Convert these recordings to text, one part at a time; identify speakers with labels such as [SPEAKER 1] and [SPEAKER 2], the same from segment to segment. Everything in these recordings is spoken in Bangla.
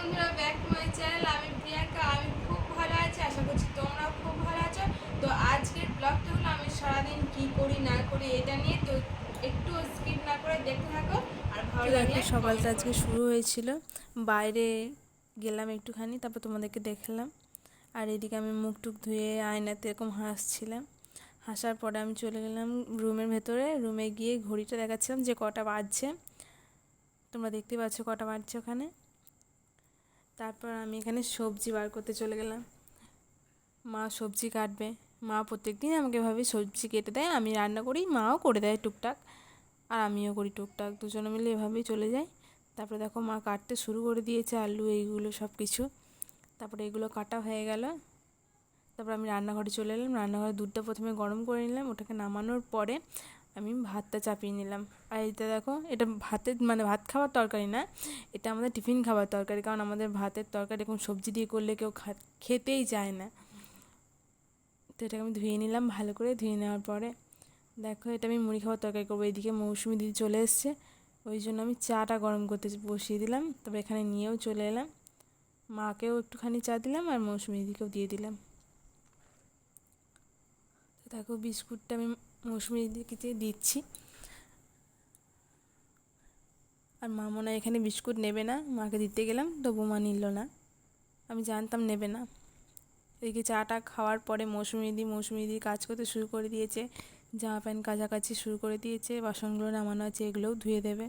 [SPEAKER 1] বন্ধুরা, ব্যাক টু মাই চ্যানেল। আমি প্রিয়াঙ্কা। আমি খুব ভালো আছি, আশা করছি তোমরাও খুব ভালো আছো। তো আজকের ব্লগটা হলো আমি সারাদিন কি করি না করি এটা নিয়ে। তো একটু স্কিপ না করে দেখতে থাকো, আর ভালো লাগলে
[SPEAKER 2] দেখো সকালটা
[SPEAKER 1] কমেন্ট
[SPEAKER 2] আজকে
[SPEAKER 1] করো।
[SPEAKER 2] শুরু হয়েছিল, বাইরে গেলাম একটুখানি, তারপর তোমাদেরকে দেখলাম। আর এদিকে আমি মুখ টুক ধুয়ে আয়নাতে এরকম হাসছিলাম। হাসার পরে আমি চলে গেলাম রুমের ভেতরে। রুমে গিয়ে ঘড়িটা দেখাচ্ছিলাম যে কটা বাজছে। তোমরা দেখতে পাচ্ছ কটা বাজছে ওখানে। তারপর আমি এখানে সবজি বার করতে চলে গেলাম। মা সবজি কাটবে। মা প্রত্যেকদিন আমাকে এভাবে সবজি কেটে দেয়, আমি রান্না করি, মাও করে দেয় টুকটাক, আর আমিও করি টুকটাক, দুজনে মিলে এভাবেই চলে যাই। তারপরে দেখো মা কাটতে শুরু করে দিয়েছে আলু এইগুলো সব কিছু। তারপরে এগুলো কাটা হয়ে গেল। তারপর আমি রান্নাঘরে চলে এলাম। রান্নাঘরে দুধটা প্রথমে গরম করে নিলাম, ওটাকে নামানোর পরে আমি ভাতটা চাপিয়ে নিলাম। আর এটা দেখো, এটা ভাতের মানে ভাত খাওয়ার তরকারি না, এটা আমাদের টিফিন খাবার তরকারি। কারণ আমাদের ভাতের তরকারি এরকম সবজি দিয়ে করলে কেউ খেতেই চায় না। তো এটাকে আমি ধুয়ে নিলাম ভালো করে। ধুয়ে নেওয়ার পরে দেখো, এটা আমি মুড়ি খাওয়ার তরকারি করবো। এইদিকে মৌসুমি দিদি চলে এসছে, ওই জন্য আমি চাটা গরম করতে বসিয়ে দিলাম। তারপর এখানে নিয়েও চলে এলাম, মাকেও একটুখানি চা দিলাম আর মৌসুমি দিদিকেও দিয়ে দিলাম। তো দেখো বিস্কুটটা আমি মৌসুমি দিদিকে দিচ্ছি। আর মা মনে হয় এখানে বিস্কুট নেবে না, মাকে দিতে গেলাম তবু মা নিল না, আমি জানতাম নেবে না। এদিকে চাটা খাওয়ার পরে মৌসুমি দিদি কাজ করতে শুরু করে দিয়েছে। জামা প্যান্ট কাচাকাচি শুরু করে দিয়েছে, বাসনগুলো নামানো আছে, এগুলোও ধুয়ে দেবে।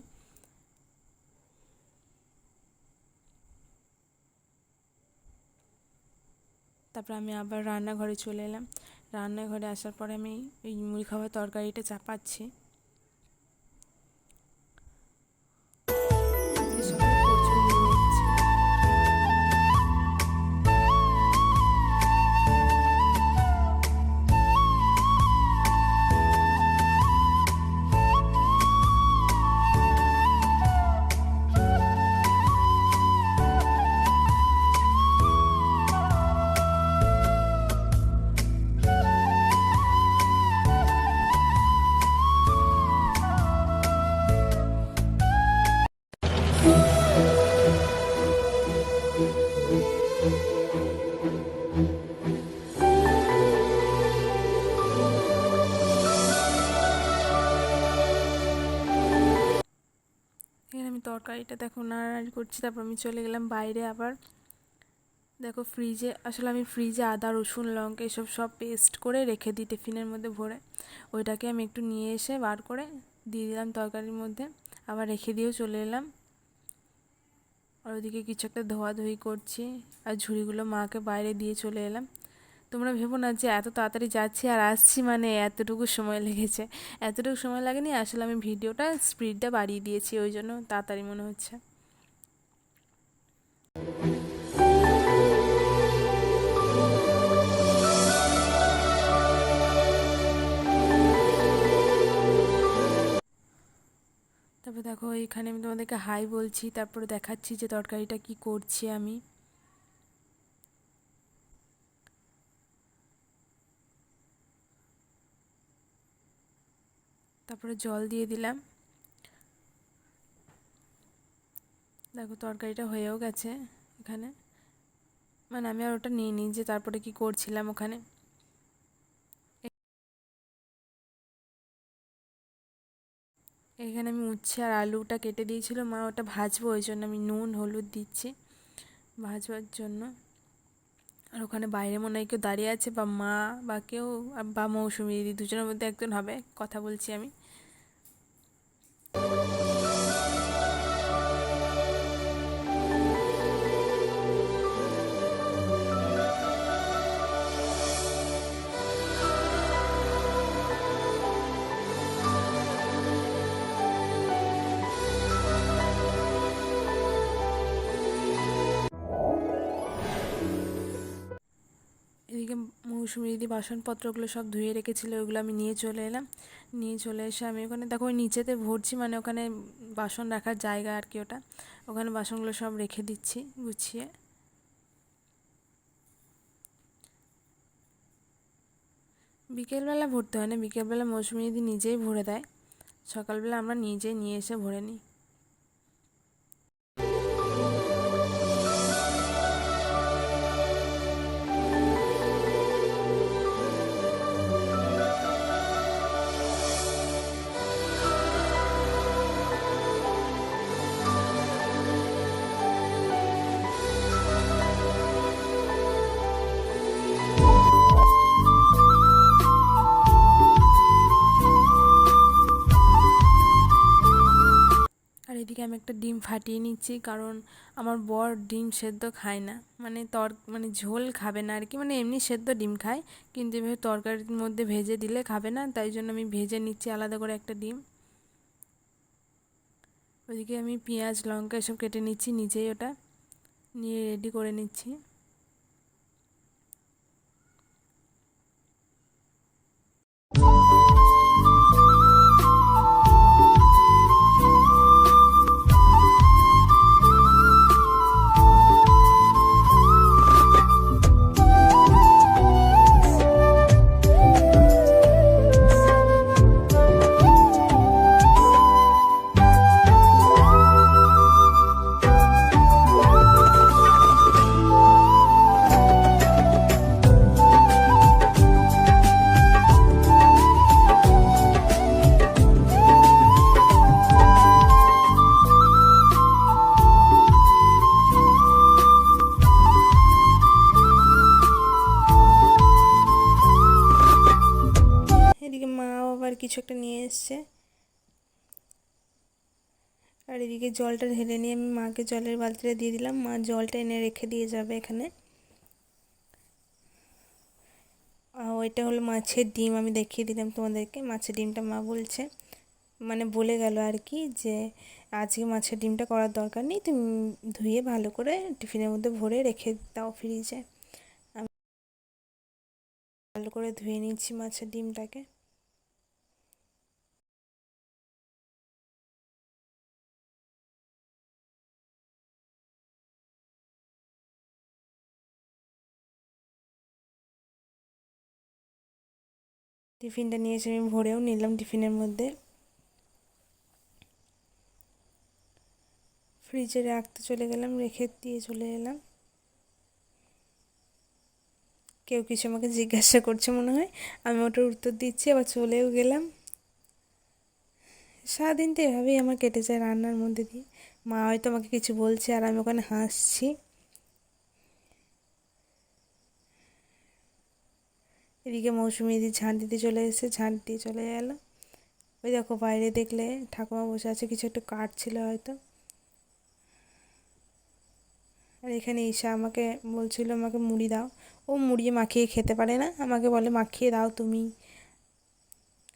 [SPEAKER 2] তারপর আমি আবার রান্নাঘরে চলে এলাম। রান্নাঘরে আসার পরে আমি এই মুড়ি খাওয়ার তরকারিটা চাপাচ্ছি। এর সাথে প্রচুর নিয়ে নিচ্ছি। এখানে আমি তরকারিটা দেখো নাড়ানাড়ি করছি। তারপর আমি চলে গেলাম বাইরে আবার। দেখো ফ্রিজে, আসলে আমি ফ্রিজে আদা রসুন লঙ্কা এসব সব পেস্ট করে রেখে দিই টিফিনের মধ্যে ভরে। ওইটাকে আমি একটু নিয়ে এসে বার করে দিয়ে দিলাম তরকারির মধ্যে, আবার রেখে দিয়েও চলে এলাম। আর ওইদিকে কিছু একটা ধোয়াধুয়ি করছি, আর ঝুড়িগুলো মাকে বাইরে দিয়ে চলে এলাম। তোমরা ভেবো না যে এত তাড়াতাড়ি যাচ্ছি আর আসছি মানে এতটুকু সময় লেগেছে। এতটুকু সময় লাগেনি, আসলে আমি ভিডিওটা স্পিডটা বাড়িয়ে দিয়েছি, ওই জন্য তাড়াতাড়ি মনে হচ্ছে। তারপর দেখো এখানে আমি তোমাদেরকে হাই বলছি, তারপরে দেখাচ্ছি যে তরকারিটা কি করছি আমি। তারপরে জল দিয়ে দিলাম। দেখো তরকারিটা হয়েও গেছে এখানে, মানে আমি আর ওটা নিই যে তারপরে কি করছিলাম ওখানে। এখানে আমি উচ্ছে আর আলুটা কেটে দিয়েছিল মা, ওটা ভাজবো, ওই জন্য আমি নুন হলুদ দিচ্ছি ভাজবার জন্য। আর ওখানে বাইরে মনে হয় কেউ দাঁড়িয়ে আছে, বা মা বা কেউ, বা মৌসুমি দিদি, দুজনের মধ্যে একজন হবে, কথা বলছি আমি। এদিকে মৌসুমি দিদি বাসনপত্রগুলো সব ধুয়ে রেখেছিলো, ওগুলো আমি নিয়ে চলে এলাম। নিয়ে চলে এসে আমি ওখানে দেখো ওই নিচেতে ভরছি, মানে ওখানে বাসন রাখার জায়গা আর কি, ওটা ওখানে বাসনগুলো সব রেখে দিচ্ছি গুছিয়ে। বিকেলবেলা ভরতে হয় না, বিকেলবেলা মৌসুমি দিদি নিজেই ভরে দেয়, সকালবেলা আমরা নিজেই নিয়ে এসে ভরে নিই। ফাটিয়ে নিচ্ছি, কারণ আমার বর ডিম সেদ্ধ খায় না, মানে ঝোল খাবে না আর কি, মানে এমনি সেদ্ধ ডিম খায়, কিন্তু এভাবে তরকারির মধ্যে ভেজে দিলে খাবে না, তাই জন্য আমি ভেজে নিচ্ছি আলাদা করে একটা ডিম। ওইদিকে আমি পেঁয়াজ লঙ্কা এসব কেটে নিচ্ছি নিজেই, ওটা নিয়ে রেডি করে নিচ্ছি। এদিকে মাও আবার কিছু একটা নিয়ে এসছে, আর এদিকে জলটা ঢেলে নিয়ে আমি মাকে জলের বালতিটা দিয়ে দিলাম, মা জলটা এনে রেখে দিয়ে যাবে এখানে। ওইটা হলো মাছের ডিম, আমি দেখিয়ে দিলাম তোমাদেরকে। মাছের ডিমটা মা বলছে, মানে বলে গেল আর কি, যে আজকে মাছের ডিমটা করার দরকার নেই, তুমি ধুয়ে ভালো করে টিফিনের মধ্যে ভরে রেখে দাও ফ্রিজে। আমি ভালো করে ধুয়ে নিচ্ছি মাছের ডিমটাকে। টিফিনটা নিয়ে এসে আমি ভরেও নিলাম টিফিনের মধ্যে, ফ্রিজে রাখতে চলে গেলাম, রেখে দিয়ে চলে এলাম। কেউ কিছু আমাকে জিজ্ঞাসা করছে মনে হয়, আমি ওটার উত্তর দিচ্ছি, আবার চলেও গেলাম। সারাদিন তো এভাবেই আমার কেটে যায় রান্নার মধ্যে দিয়ে। মা হয়তো আমাকে কিছু বলছে আর আমি ওখানে হাসছি। এদিকে মৌসুমি দিদি ঝাঁট দিতে চলে এসেছে, ঝাঁট দিয়ে চলে গেল। ওই দেখো বাইরে দেখলে ঠাকুমা বসে আছে, কিছু একটা কাটছিল হয়তো। আর এখানে ঈশা আমাকে বলছিল আমাকে মুড়ি দাও, ও মুড়িয়ে মাখিয়ে খেতে পারে না, আমাকে বলে মাখিয়ে দাও তুমি।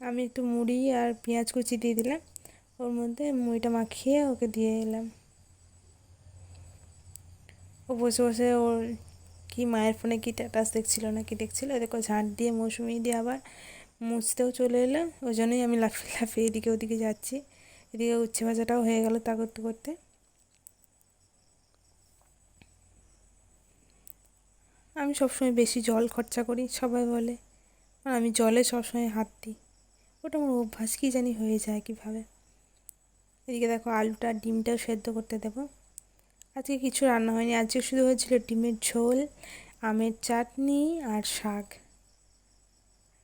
[SPEAKER 2] আমি একটু মুড়ি আর পেঁয়াজ কুচি দিয়ে দিলাম, ওর মধ্যে মুড়িটা মাখিয়ে ওকে দিয়ে এলাম। ও বসে বসে ওর কি মায়ের ফোনে কি স্ট্যাটাস দেখছিল না কি দেখছিল, দেখো ঝাঁট দিয়ে মৌসুমি দিয়ে আবার মুছতেও চলে এলো, ওই জন্যই আমি লাফিয়ে লাফিয়ে এদিকে ওদিকে যাচ্ছি। এদিকে উচ্ছে ভাজাটাও হয়ে গেল তা করতে করতে। আমি সবসময় বেশি জল খরচা করি সবাই বলে, আর আমি জলে সবসময় হাত দিই, ওটা আমার অভ্যাস কী জানি হয়ে যায় কীভাবে। এদিকে দেখো আলুটা ডিমটাও সেদ্ধ করতে দেবো। আজকে কিছু রান্না হয়নি, আজকে শুধু হয়েছিল ডিমের ঝোল, আমের চাটনি আর শাক।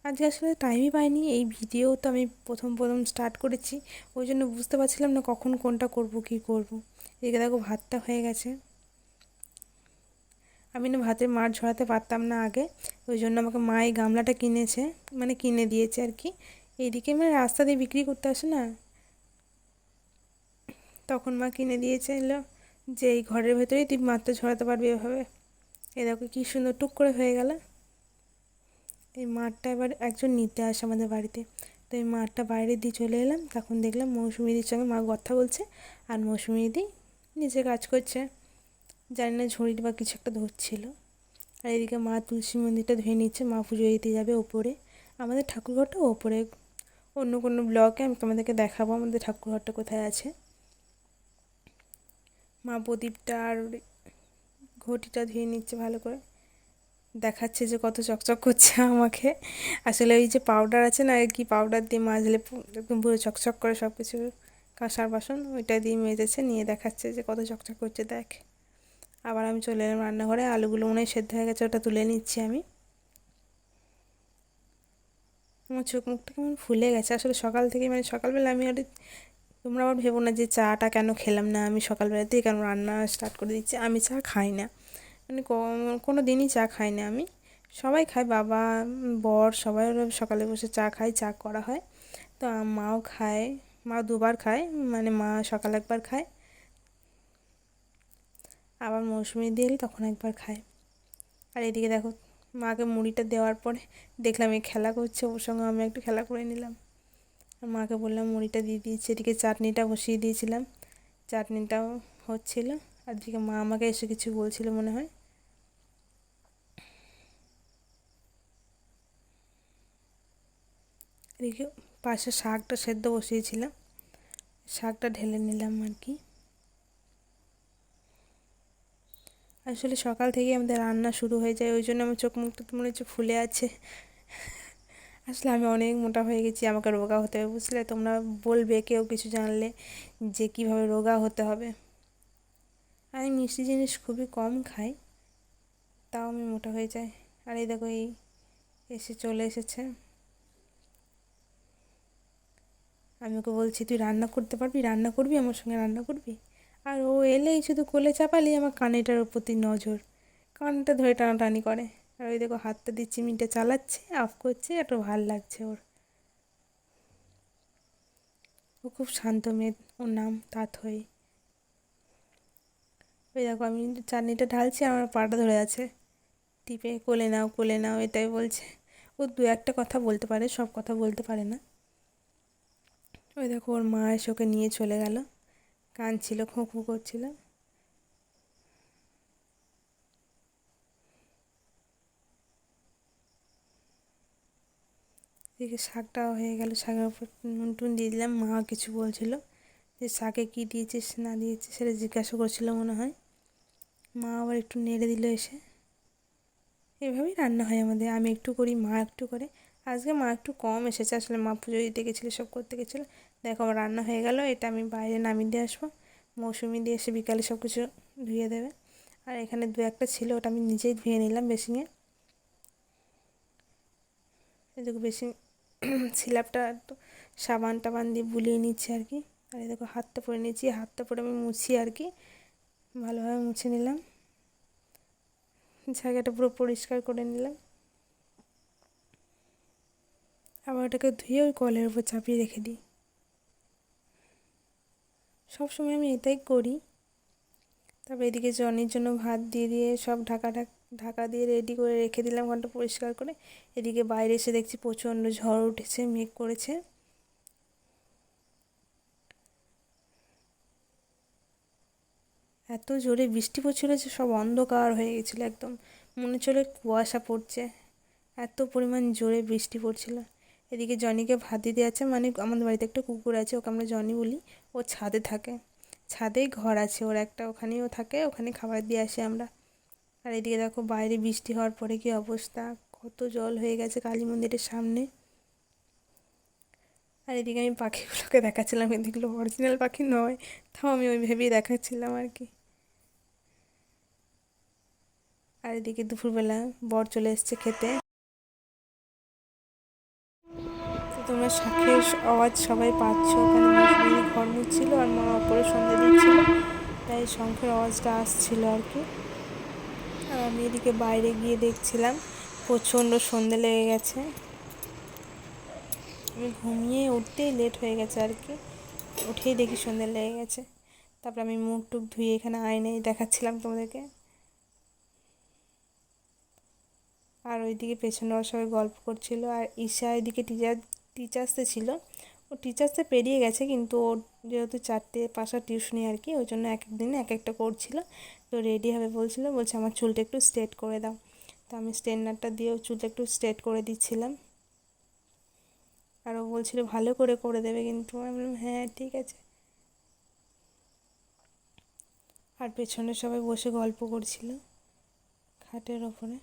[SPEAKER 2] আজকে আসলে টাইমই পাইনি, এই ভিডিও তো আমি প্রথম প্রথম স্টার্ট করেছি, ওই জন্য বুঝতে পারছিলাম না কখন কোনটা করব কি করব। এদিকে দেখো ভাতটা হয়ে গেছে। আমি না ভাতের মাড় ঝরাতে পারতাম না আগে, ওই জন্য আমাকে মা এই গামলাটা কিনেছে, মানে কিনে দিয়েছে আর কি। এইদিকে মানে রাস্তা দিয়ে বিক্রি করতে আসে না, তখন মা কিনে দিয়েছিল যে এই ঘরের ভেতরেই তুই মাছটা ঝরাতে পারবি এভাবে। এই দেখো কী সুন্দর টুক করে হয়ে গেল। এই মাঠটা এবার একজন নিতে আসে আমাদের বাড়িতে, তো এই মাঠটা বাইরে দিয়ে চলে এলাম, তখন দেখলাম মৌসুমিদির সঙ্গে মা কথা বলছে আর মৌসুমিদি নিজে কাজ করছে, জানি না ঝুড়ি বা কিছু একটা ধরছিল। আর এদিকে মা তুলসী মন্দিরটা ধুয়ে নিচ্ছে, মা পুজো দিতে যাবে ওপরে, আমাদের ঠাকুরঘরটা ওপরে। অন্য কোনো ব্লগে আমি তোমাদেরকে দেখাবো আমাদের ঠাকুরঘরটা কোথায় আছে। মা প্রদীপটা আর ঘটিটা ধুয়ে নিচ্ছে ভালো করে, দেখাচ্ছে যে কত চকচক করছে আমাকে। আসলে ওই যে পাউডার আছে না, কি পাউডার দিয়ে মাজলে একদম পুরো চকচক করে সব কিছু, কাঁসার বাসন ওইটা দিয়ে মেজেছে, নিয়ে দেখাচ্ছে যে কত চকচক করছে দেখ। আবার আমি চলে এলাম রান্নাঘরে, আলুগুলো মনে হয় সেদ্ধ হয়ে গেছে, ওটা তুলে নিচ্ছি আমি। আমার চোখ মুখটা কেমন ফুলে গেছে আসলে সকাল থেকে, মানে সকালবেলা আমি আর, তোমরা আবার ভেবো না যে চাটা কেন খেলাম না, আমি সকালবেলাতেই কেন রান্না স্টার্ট করে দিচ্ছি। আমি চা খাই না, মানে কোনো দিনই চা খাই না আমি। সবাই খায়, বাবা বর সবাই ওরা সকালে বসে চা খায়, চা করা হয়, তো মাও খায়, মা দুবার খায়, মানে মা সকালে একবার খায়, আবার মৌসুমি দিয়ে এলে তখন একবার খায়। আর এদিকে দেখো মাকে মুড়িটা দেওয়ার পরে দেখলাম এই খেলা করছে, ওর সঙ্গে আমি একটু খেলা করে নিলাম। আর মাকে বললাম মুড়িটা দিয়ে দিয়েছি। এদিকে চাটনিটা বসিয়ে দিয়েছিলাম, চাটনিটাও হচ্ছিল। আর এদিকে মা আমাকে এসে কিছু বলছিল মনে হয়। এদিকে পাশে শাকটা সেদ্ধ বসিয়েছিলাম, শাকটা ঢেলে নিলাম আর কি। আসলে সকাল থেকেই আমাদের রান্না শুরু হয়ে যায়, ওই জন্য আমার চোখ মুখটা মনে হচ্ছে ফুলে আছে। আসলে আমি অনেক মোটা হয়ে গেছি, আমাকে রোগা হতে হবে বুঝলে। তোমরা বলবে কেউ কিছু জানলে যে কীভাবে রোগা হতে হবে। আমি মিষ্টি জিনিস খুবই কম খাই, তাও আমি মোটা হয়ে যাই। আর এই দেখো এই এসে চলে এসেছে। আমি ওকে বলছি তুই রান্না করতে পারবি, রান্না করবি, আমার সঙ্গে রান্না করবি। আর ও এলেই শুধু কোলে চাপালেই আমার কানেটার প্রতি নজর, কানটা ধরে টানাটানি করে। আর ওই দেখো হাতটা দিয়ে চিমিটা চালাচ্ছে, অফ করছে, একটু ভাল লাগছে ওর। ও খুব শান্ত মেয়ে, ওর নাম তাথই। ওই দেখো আমি চাটনিটা ঢালছি, আমার পাটা ধরে আছে, টিপে কোলে নাও এটাই বলছে। ও দু একটা কথা বলতে পারে, সব কথা বলতে পারে না। ওই দেখো ওর মা এসে ওকে নিয়ে চলে গেল, কাঁদছিল, খোঁ খোঁ করছিল। এদিকে শাকটাও হয়ে গেল, শাকের উপর নুন টুন দিয়ে দিলাম। মা কিছু বলছিল যে শাকে কী দিয়েছিস না দিয়েছিস সেটা জিজ্ঞাসা করছিল মনে হয়। মা আবার একটু নেড়ে দিল এসে। এভাবেই রান্না হয় আমাদের, আমি একটু করি, মা একটু করে। আজকে মা একটু কম এসেছে, আসলে মা পুজো দিতে গেছিলো, সব করতে গেছিলো। দেখো আমার রান্না হয়ে গেল, এটা আমি বাইরে নামিয়ে দিয়ে আসবো। মৌসুমি দিয়ে এসে বিকালে সব কিছু ধুয়ে দেবে। আর এখানে দু একটা ছিল, ওটা আমি নিজেই ধুয়ে নিলাম বেসিংয়ে। এদিকে বেসিং স্ল্যাবটা একটু সাবান টাবান দিয়ে বুলিয়ে নিচ্ছি আর কি। আর এই দেখো হাতটা পরে নিয়েছি, হাতটা পরে আমি মুছি আর কি, ভালোভাবে মুছে নিলাম, জায়গাটা পুরো পরিষ্কার করে নিলাম। আবার ওটাকে ধুয়ে ওই কলের উপর চাপিয়ে রেখে দিই। সবসময় আমি এটাই করি। তারপর এদিকে জনির জন্য ভাত দিয়ে দিয়ে সব ঢাকা দিয়ে রেডি করে রেখে দিলাম, ঘরটা পরিষ্কার করে। এদিকে বাইরে এসে দেখছি প্রচণ্ড ঝড় উঠেছে, মেঘ করেছে। এত জোরে বৃষ্টি পড়ছিল যে সব অন্ধকার হয়ে গেছিলো, একদম মনে হচ্ছিল কুয়াশা পড়ছে, এত পরিমাণ জোরে বৃষ্টি পড়ছিল। এদিকে জনিকে ভাত দিতে যাচ্ছে, মানে আমাদের বাড়িতে একটা কুকুর আছে, ওকে আমরা জনি বলি। ও ছাদে থাকে, ছাদেই ঘর আছে ওর একটা, ওখানেই ও থাকে, ওখানে খাবার দিয়ে আসি আমরা। আর এদিকে দেখো বাইরে বৃষ্টি হওয়ার পরে কি অবস্থা, কত জল হয়ে গেছে কালী মন্দিরের সামনে। আর এদিকে আমি পাখিগুলোকে দেখাচ্ছিলাম, কিন্তু এগুলো অরিজিনাল পাখি নয়, তাও আমি ওই ভেবেই দেখাচ্ছিলাম আর কি। আর এদিকে দুপুরবেলা বর চলে এসছে খেতে। তো তোমরা শাঁখের আওয়াজ সবাই পাচ্ছ, ওখানে মৌসুমি ঘর মুছছিল আর মা ওপরে সন্ধ্যা দিচ্ছিল, তাই শঙ্খের আওয়াজটা আসছিল আর কি। আর আমি এদিকে বাইরে গিয়ে দেখছিলাম প্রচণ্ড সন্ধ্যে লেগে গেছে, আমি ঘুমিয়ে উঠতেই লেট হয়ে গেছে আর কি, উঠেই দেখি সন্ধ্যে লেগে গেছে। তারপর আমি মুখ টুক ধুয়ে এখানে আয়নায় দেখাচ্ছিলাম তোমাদেরকে। আর ওইদিকে পেছনে ওরা সবাই গল্প করছিল। আর ঈশা এদিকে টিচার্সে ছিল, ও টিচার্সে পেরিয়ে গেছে, কিন্তু ওর যেহেতু 4টে-5টা টিউশনি আর কি, ওই জন্য এক এক দিনে এক একটা করছিল। তো রেডি হবে বলছে আমার চুলটা একটু স্ট্রেট করে দাও। তো আমি স্ট্রেটনারটা দিয়েও চুলটা একটু স্ট্রেট করে দিচ্ছিলাম। আর ও বলছিল ভালো করে করে দেবে, কিন্তু আমি বললাম হ্যাঁ ঠিক আছে। আর পেছনে সবাই বসে গল্প করছিল খাটের ওপরে।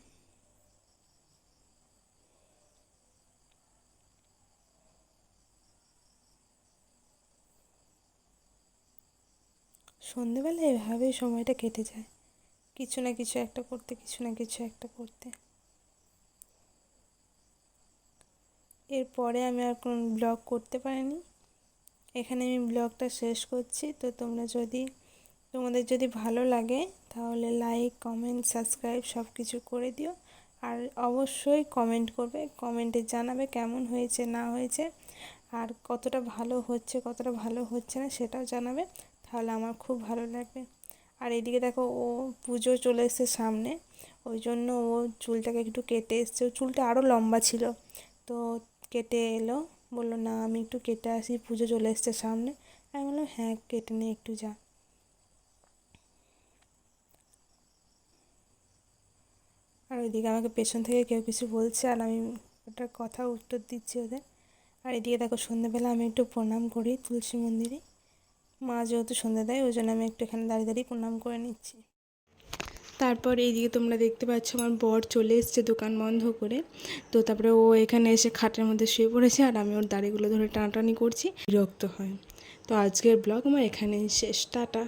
[SPEAKER 2] সন্ধেবেলা এভাবেই সময়টা কেটে যায়, কিছু না কিছু একটা করতে, কিছু না কিছু একটা করতে। এরপরে আমি আর কোনো ব্লগ করতে পারিনি, এখানে আমি ব্লগটা শেষ করছি। তো তোমাদের যদি ভালো লাগে তাহলে লাইক কমেন্ট সাবস্ক্রাইব সব কিছু করে দিও। আর অবশ্যই কমেন্ট করবে, কমেন্টে জানাবে কেমন হয়েছে না হয়েছে, আর কতটা ভালো হচ্ছে কতটা ভালো হচ্ছে না সেটাও জানাবে, তাহলে আমার খুব ভালো লাগবে। আর এইদিকে দেখো ও পুজো চলে এসছে সামনে, ওই জন্য ও চুলটাকে একটু কেটে এসছে। ওর চুলটা আরও লম্বা ছিল, তো কেটে এলো, বললো না আমি একটু কেটে আসি, পুজো চলে এসছে সামনে। আমি বললাম হ্যাঁ কেটে নে একটু যা। আর ওইদিকে আমাকে পেছন থেকে কেউ কিছু বলছে, আর আমি ওটার কথা উত্তর দিচ্ছি ওদের। আর এদিকে দেখো সন্ধ্যেবেলা আমি একটু প্রণাম করি তুলসী মন্দিরে, মা যেহেতু সন্ধ্যে দেয় ওই জন্য আমি একটু এখানে দাঁড়িয়ে দাঁড়িয়ে প্রণাম করে নিচ্ছি। তারপর এইদিকে তোমরা দেখতে পাচ্ছ আমার বর চলে এসছে দোকান বন্ধ করে। তো তারপরে ও এখানে এসে খাটের মধ্যে শুয়ে পড়েছে, আর আমি ওর দাড়িগুলো ধরে টানাটানি করছি, বিরক্ত হয়। তো আজকের ব্লগ আমার এখানেই শেষ, টাটা।